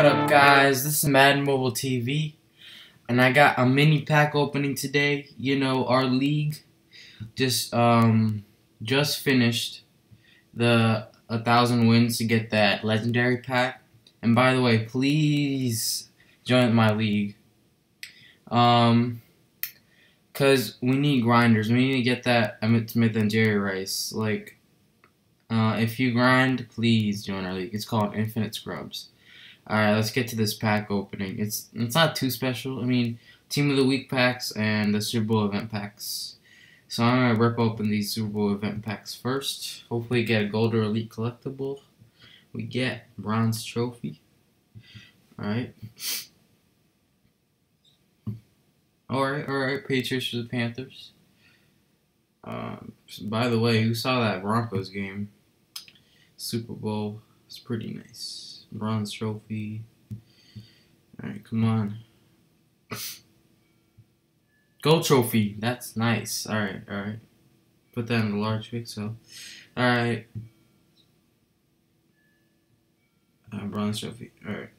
What up, guys? This is Madden Mobile TV, and I got a mini pack opening today. You know, our league just finished the 1,000 wins to get that legendary pack. And by the way, please join my league. Cause we need grinders. We need to get that Emmitt Smith and Jerry Rice. Like, if you grind, please join our league. It's called Infinite Scrubs. Alright, let's get to this pack opening. It's not too special. I mean, Team of the Week packs and the Super Bowl event packs. So I'm going to rip open these Super Bowl event packs first. Hopefully get a gold or elite collectible. We get bronze trophy. Alright. Alright. Patriots for the Panthers. By the way, who saw that Broncos game? Super Bowl. It's pretty nice. Bronze trophy. Alright, come on. Gold trophy. That's nice. Alright. Put that in the large pixel. Alright. Bronze trophy. Alright.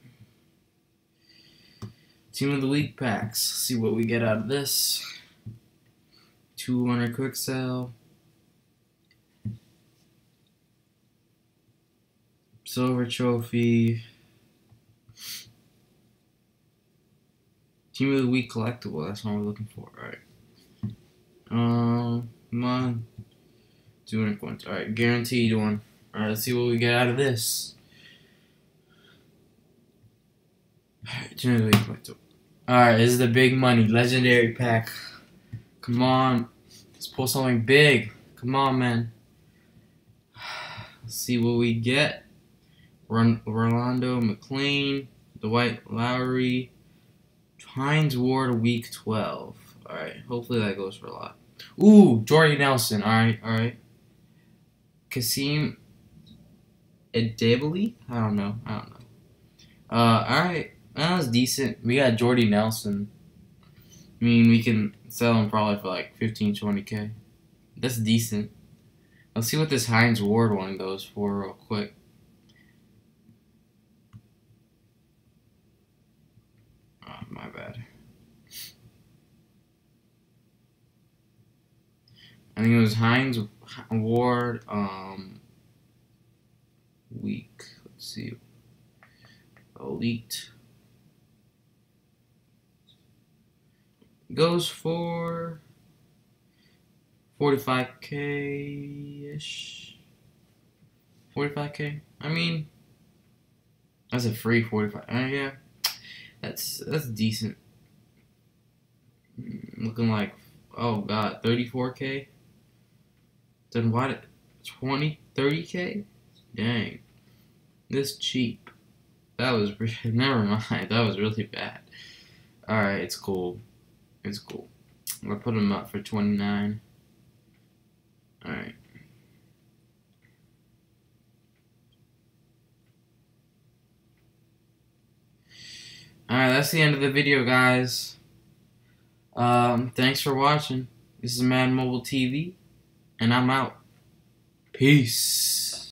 Team of the Week packs. See what we get out of this. 200 quick sell. Silver trophy. Team of the Week collectible. That's what we're looking for. Alright. Come on. 200 coins. Alright, guaranteed one. Alright, let's see what we get out of this. Alright, Team of the Week collectible. Alright, this is the big money. Legendary pack. Come on. Let's pull something big. Come on, man. Let's see what we get. Rolando McClain, Dwight Lowry, Hines Ward, week 12. Alright, hopefully that goes for a lot. Ooh, Jordy Nelson. Alright. Kasim Edebali? I don't know. Alright. That was decent. We got Jordy Nelson. I mean, we can sell him probably for like 15, 20K. That's decent. Let's see what this Hines Ward one goes for real quick. My bad. I think it was Hines Ward, week. Let's see. Elite. Goes for 45K-ish. 45K? I mean, that's a free 45. Yeah. That's decent. Looking like, oh god, 34K. Then what? 30K? Dang, this cheap. That was never mind. That was really bad. All right, it's cool. It's cool. I'll put him up for 29. All right. Alright, that's the end of the video, guys. Thanks for watching. This is Madden Mobile TV, and I'm out. Peace.